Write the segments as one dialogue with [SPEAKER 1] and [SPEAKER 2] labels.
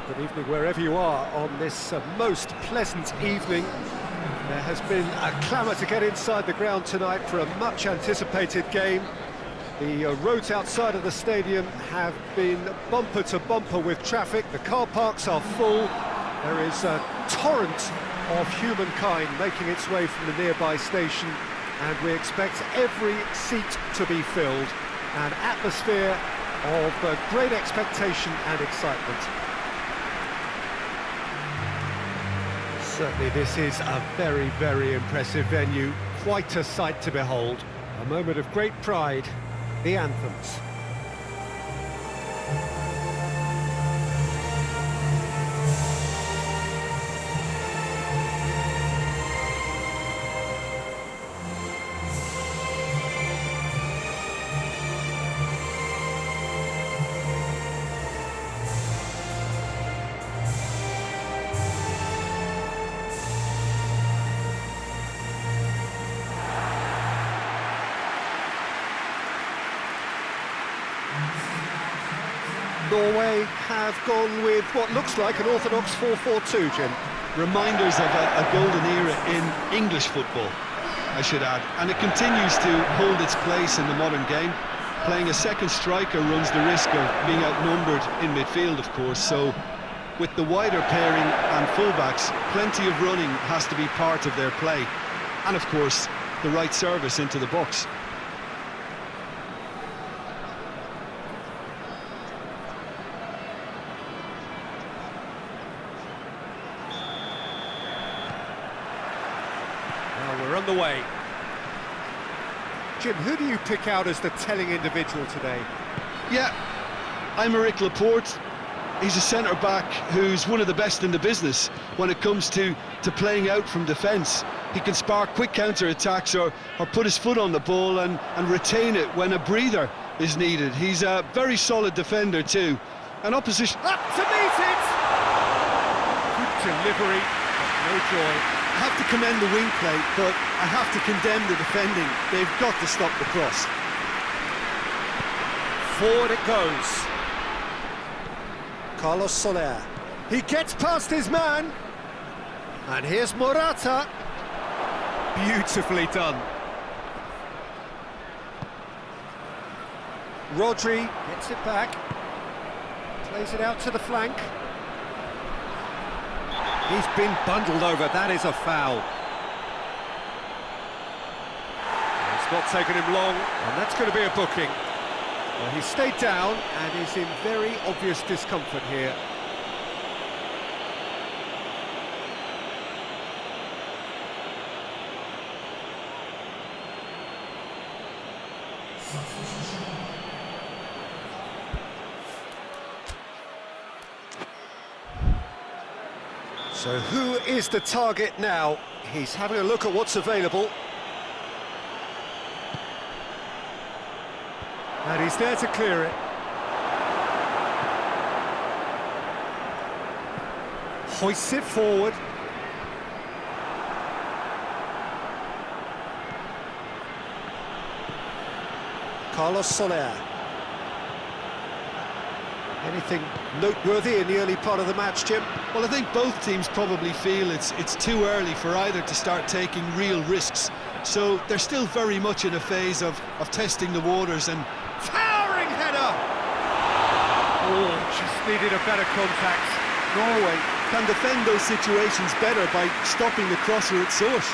[SPEAKER 1] Good evening wherever you are on this most pleasant evening. There has been a clamour to get inside the ground tonight for a much anticipated game. The roads outside of the stadium have been bumper to bumper with traffic. The car parks are full. There is a torrent of humankind making its way from the nearby station, and we expect every seat to be filled. An atmosphere of great expectation and excitement. Certainly this is a very, very impressive venue. Quite a sight to behold. A moment of great pride. The anthems. Norway have gone with what looks like an orthodox 4-4-2, Jim.
[SPEAKER 2] Reminders of a golden era in English football, I should add. And it continues to hold its place in the modern game. Playing a second striker runs the risk of being outnumbered in midfield, of course. So with the wider pairing and fullbacks, plenty of running has to be part of their play. And of course, the right service into the box.
[SPEAKER 1] We're on the way. Jim, who do you pick out as the telling individual today?
[SPEAKER 2] Yeah, Aymeric Laporte. He's a centre-back who's one of the best in the business when it comes to playing out from defence. He can spark quick counter-attacks or put his foot on the ball and retain it when a breather is needed. He's a very solid defender too. An opposition...
[SPEAKER 1] Up to meet it! Good delivery, no joy.
[SPEAKER 2] I have to commend the wing play, but I have to condemn the defending. They've got to stop the cross.
[SPEAKER 1] Forward it goes. Carlos Soler. He gets past his man. And here's Morata. Beautifully done. Rodri gets it back. Plays it out to the flank. He's been bundled over, that is a foul. It's not taken him long, and that's going to be a booking. Well, he stayed down and is in very obvious discomfort here. So who is the target now? He's having a look at what's available. And he's there to clear it. Hoists it forward. Carlos Soler. Anything noteworthy in the early part of the match, Jim?
[SPEAKER 2] Well, I think both teams probably feel it's too early for either to start taking real risks. So they're still very much in a phase of testing the waters and...
[SPEAKER 1] Towering header! Oh, just needed a better contact.
[SPEAKER 2] Norway can defend those situations better by stopping the crosser at source.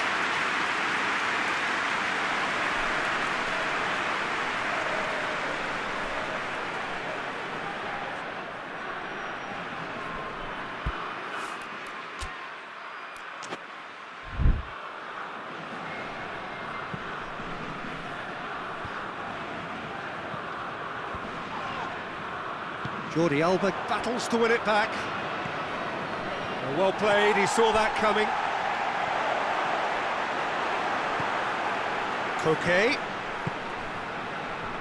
[SPEAKER 1] Jordi Alba battles to win it back. Well played, he saw that coming. Koke.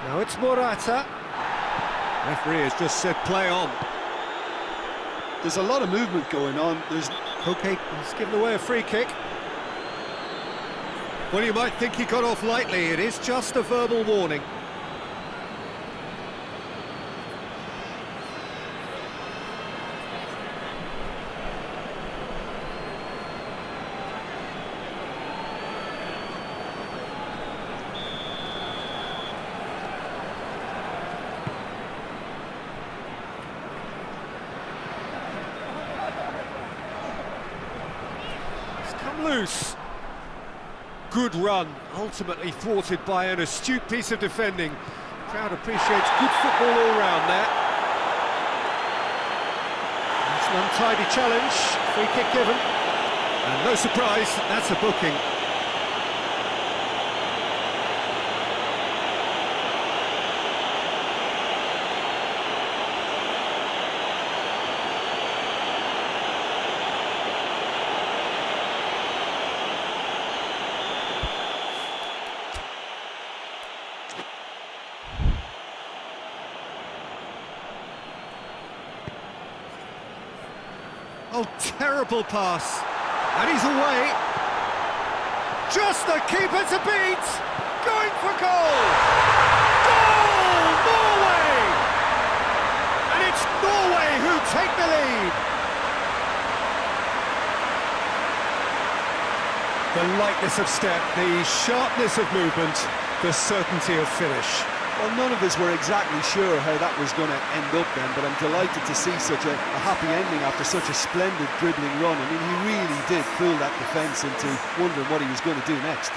[SPEAKER 1] Now it's Morata. Referee has just said play on.
[SPEAKER 2] There's a lot of movement going on.
[SPEAKER 1] Koke has given away a free kick. Well, you might think he got off lightly. It is just a verbal warning. come loose. Good run, ultimately thwarted by an astute piece of defending. Crowd appreciates good football all round there. That's an untidy challenge, free kick given. And no surprise, that's a booking. Oh, terrible pass. And he's away. Just the keeper to beat. Going for goal. Goal! Norway! And it's Norway who take the lead. The lightness of step, the sharpness of movement, the certainty of finish.
[SPEAKER 2] Well, none of us were exactly sure how that was going to end up then, but I'm delighted to see such a happy ending after such a splendid dribbling run. I mean, he really did fool that defence into wondering what he was going to do next.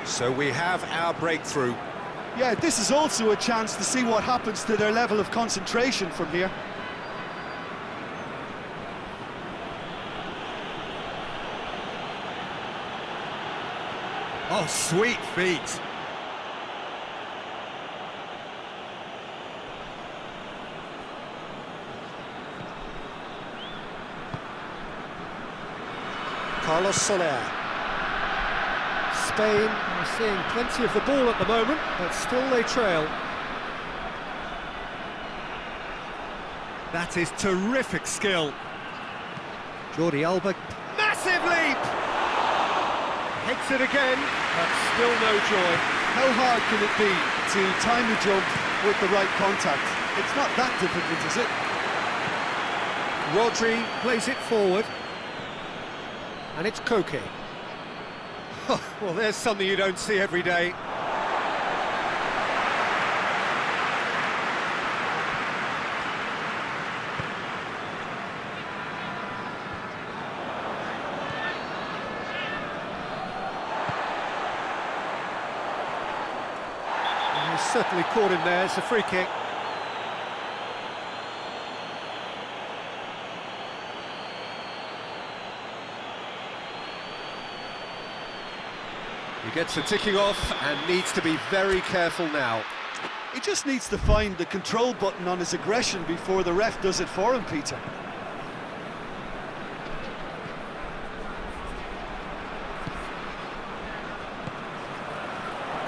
[SPEAKER 1] So we have our breakthrough.
[SPEAKER 2] Yeah, this is also a chance to see what happens to their level of concentration from here.
[SPEAKER 1] Oh, sweet feet. Carlos Soler. Spain are seeing plenty of the ball at the moment, but still they trail. That is terrific skill. Jordi Alba, massive leap! Hits it again, but still no joy.
[SPEAKER 2] How hard can it be to time the jump with the right contact? It's not that difficult, is it?
[SPEAKER 1] Rodri plays it forward. And it's Koke. Well, there's something you don't see every day. And he's certainly caught him there. It's a free kick. He gets the ticking off and needs to be very careful now.
[SPEAKER 2] He just needs to find the control button on his aggression before the ref does it for him, Peter.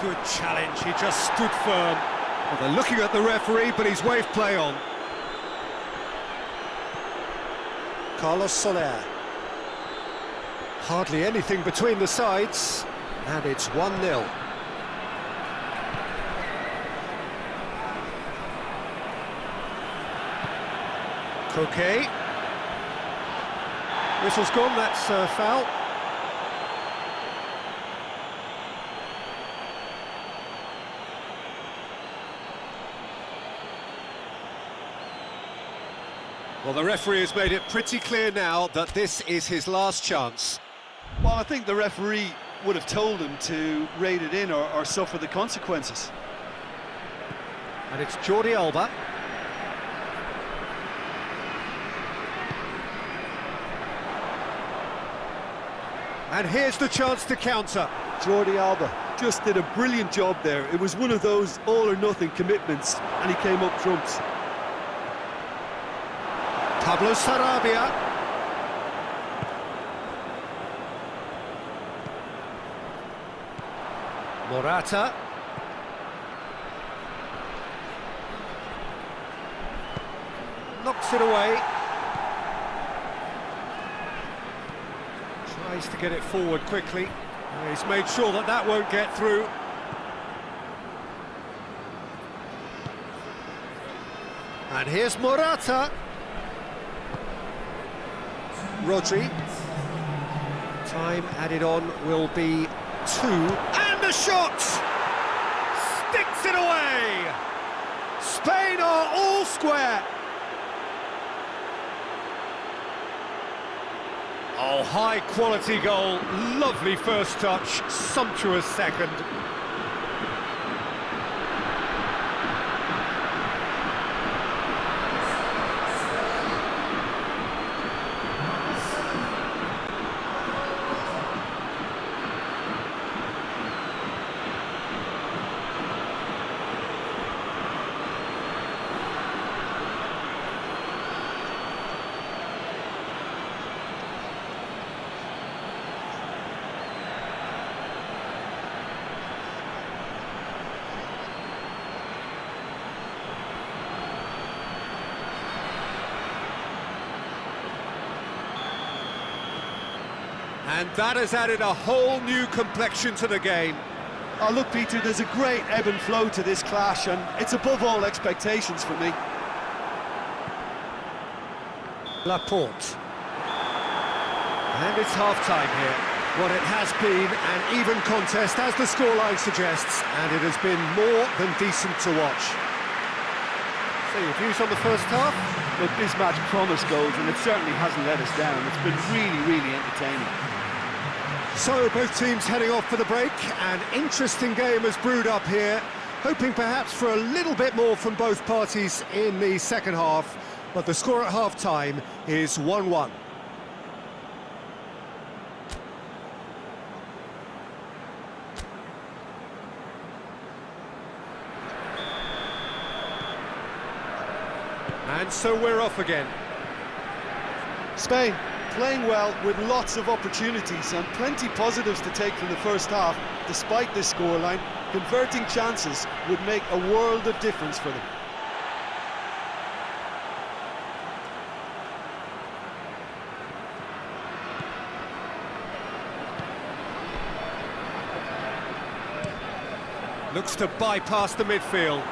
[SPEAKER 1] Good challenge, he just stood firm. Well, they're looking at the referee, but he's waved play on. Carlos Soler. Hardly anything between the sides. And it's 1-0. Koke. Whistle's gone, that's a foul. Well, the referee has made it pretty clear now that this is his last chance.
[SPEAKER 2] Well, I think the referee would have told him to rate it in or suffer the consequences.
[SPEAKER 1] And it's Jordi Alba. And here's the chance to counter.
[SPEAKER 2] Jordi Alba just did a brilliant job there. It was one of those all-or-nothing commitments, and he came up trumps.
[SPEAKER 1] Pablo Sarabia. Morata. Knocks it away. Tries to get it forward quickly. He's made sure that that won't get through. And here's Morata. Rodri. Time added on will be 2. And the shot! Sticks it away! Spain are all square. Oh, high-quality goal. Lovely first touch, sumptuous second. And that has added a whole new complexion to the game.
[SPEAKER 2] Oh, look, Peter, there's a great ebb and flow to this clash, and it's above all expectations for me.
[SPEAKER 1] Laporte. And it's half-time here. What it has been an even contest, as the scoreline suggests, and it has been more than decent to watch. So, your views on the first half?
[SPEAKER 2] Look, this match promised goals, and it certainly hasn't let us down. It's been really, really entertaining.
[SPEAKER 1] So, both teams heading off for the break. An interesting game has brewed up here, hoping perhaps for a little bit more from both parties in the second half, but the score at half-time is 1-1. And so we're off again.
[SPEAKER 2] Spain playing well with lots of opportunities and plenty positives to take from the first half. Despite this scoreline, converting chances would make a world of difference for them.
[SPEAKER 1] Looks to bypass the midfield.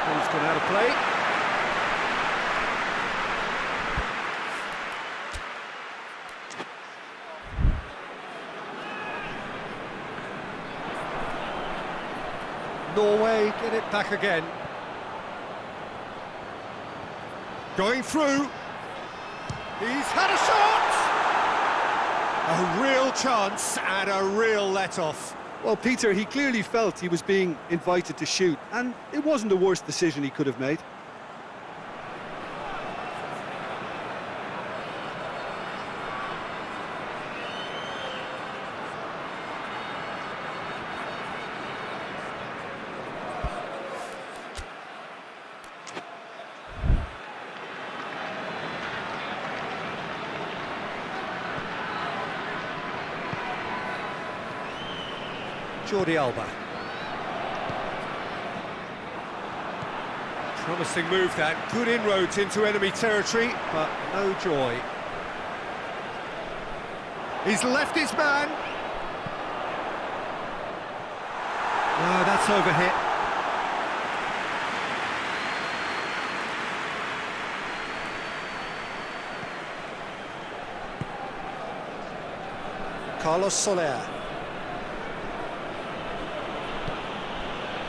[SPEAKER 1] Ball's gone out of play. Norway get it back again. Going through. He's had a shot! A real chance and a real let-off.
[SPEAKER 2] Well, Peter, he clearly felt he was being invited to shoot, and it wasn't the worst decision he could have made.
[SPEAKER 1] Jordi Alba. Promising move that, good inroads into enemy territory, but no joy. He's left his man. No, that's overhit. Carlos Soler.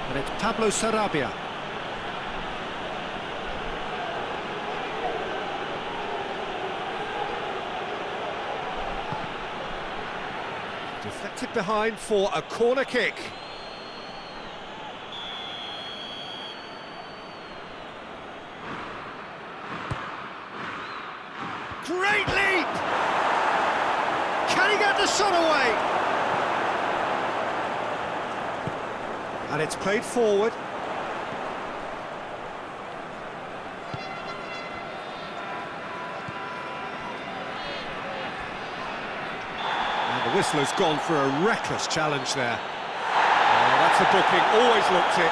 [SPEAKER 1] And it's Pablo Sarabia. Deflected behind for a corner kick. Great leap! Can he get the shot away? And it's played forward. And the whistle has gone for a reckless challenge there. Oh, that's a booking, always looked it.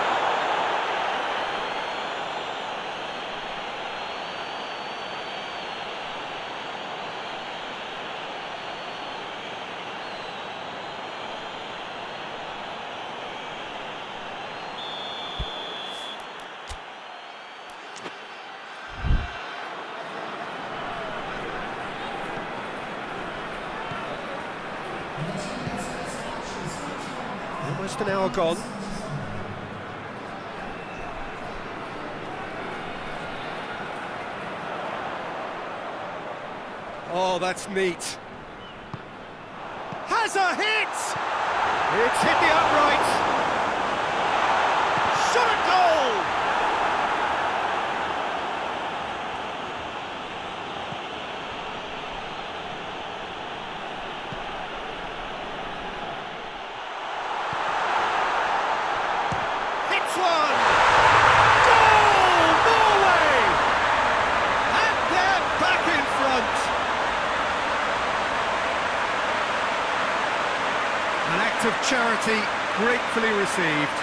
[SPEAKER 1] Almost an hour gone. Oh, that's neat. Has a hit! It's hit the upright. Shot a goal! Hits one! Goal! Norway! And they're back in front. An act of charity gratefully received.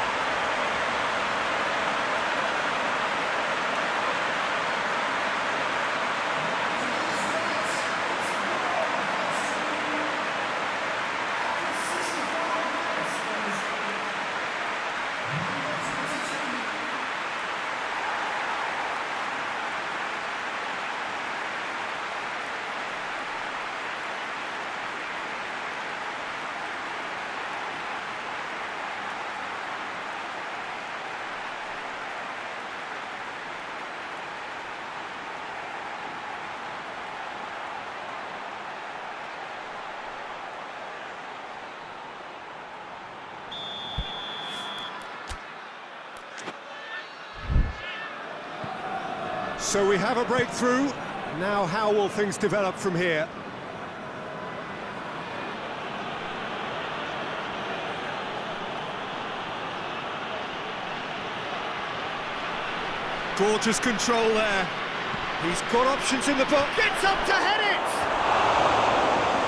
[SPEAKER 1] So we have a breakthrough. Now how will things develop from here? Gorgeous control there. He's got options in the box. Gets up to head it!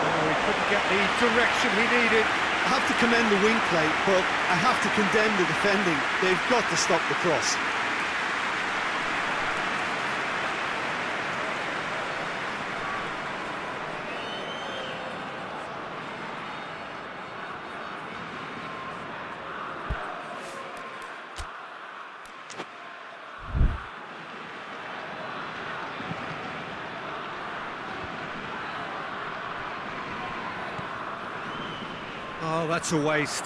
[SPEAKER 1] Oh, he couldn't get the direction he needed.
[SPEAKER 2] I have to commend the wing play, but I have to condemn the defending. They've got to stop the cross.
[SPEAKER 1] Oh, that's a waste.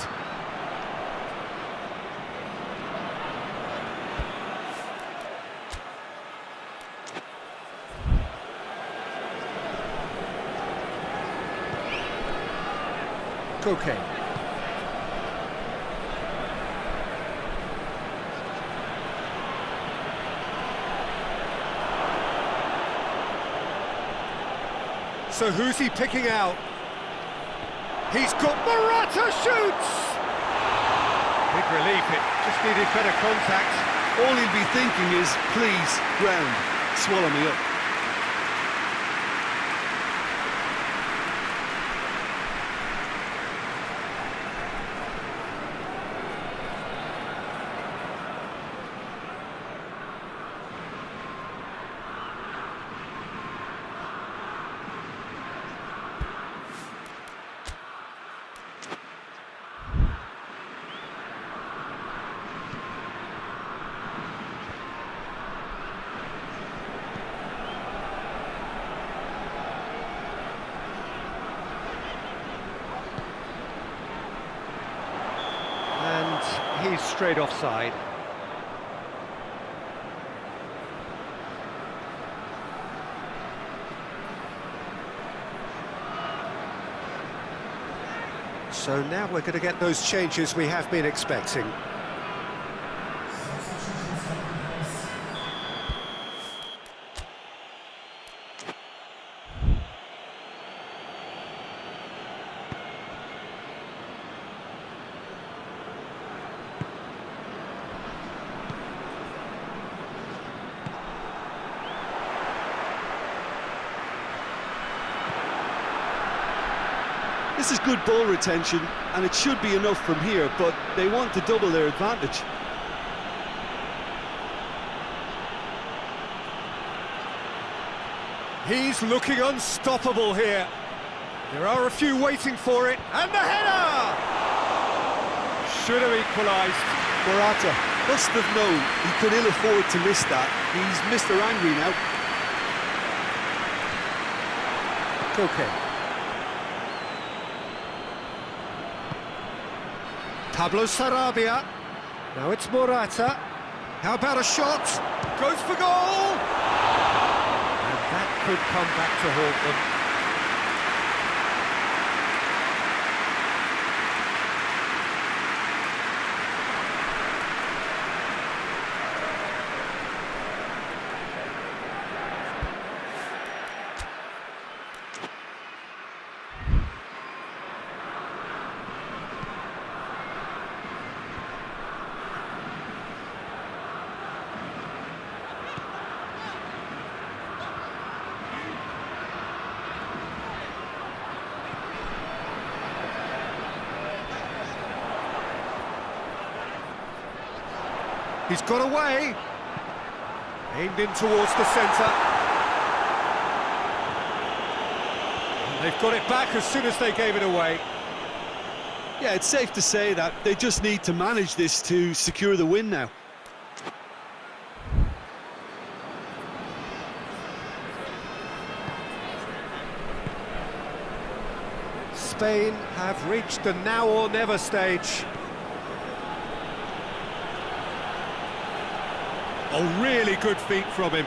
[SPEAKER 1] Cocaine. So who's he picking out? He's got Morata shoots! Big relief, it just needed better contact.
[SPEAKER 2] All he'll be thinking is, please, ground, swallow me up.
[SPEAKER 1] He's straight offside. So now we're going to get those changes we have been expecting.
[SPEAKER 2] This is good ball retention, and it should be enough from here, but they want to double their advantage.
[SPEAKER 1] He's looking unstoppable here. There are a few waiting for it, and the header! Should have equalised.
[SPEAKER 2] Morata must have known he could ill afford to miss that. He's Mr. Angry now.
[SPEAKER 1] Okay. Pablo Sarabia. Now it's Morata. How about a shot? Goes for goal! And that could come back to haunt them. He's got away. Aimed in towards the centre. And they've got it back as soon as they gave it away.
[SPEAKER 2] Yeah, it's safe to say that they just need to manage this to secure the win now.
[SPEAKER 1] Spain have reached the now or never stage. Oh, really good feet from him.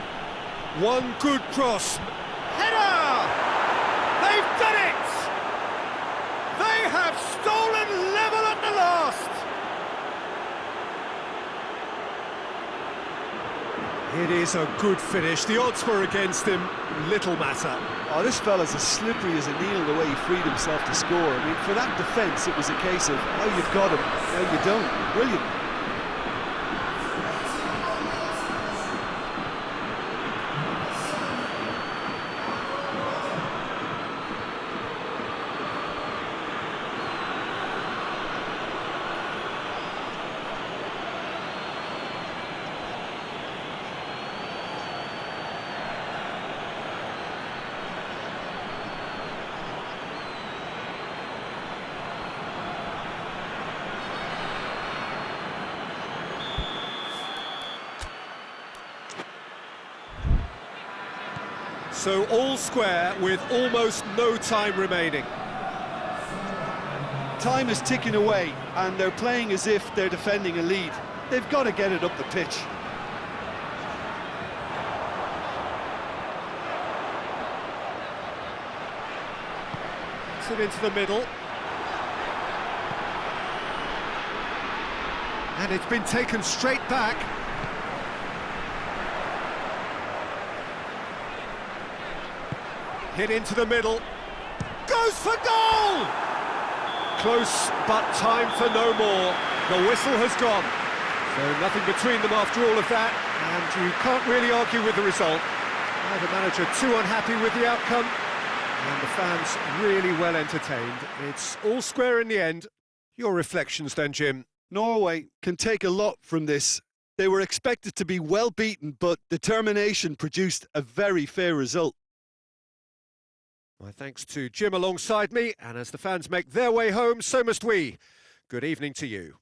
[SPEAKER 1] One good cross. Header! They've done it! They have stolen level at the last! It is a good finish. The odds were against him. Little matter.
[SPEAKER 2] Oh, this fella's as slippery as a needle the way he freed himself to score. I mean, for that defence, it was a case of, oh, you've got him, now you don't. Brilliant.
[SPEAKER 1] So all square with almost no time remaining.
[SPEAKER 2] Time is ticking away, and they're playing as if they're defending a lead. They've got to get it up the pitch.
[SPEAKER 1] It's it into the middle. And it's been taken straight back. Hit into the middle. Goes for goal! Close, but time for no more. The whistle has gone. So nothing between them after all of that, and you can't really argue with the result. Now the manager too unhappy with the outcome, and the fans really well entertained. It's all square in the end. Your reflections then, Jim?
[SPEAKER 2] Norway can take a lot from this. They were expected to be well beaten, but determination produced a very fair result.
[SPEAKER 1] My thanks to Jim alongside me, and as the fans make their way home, so must we. Good evening to you.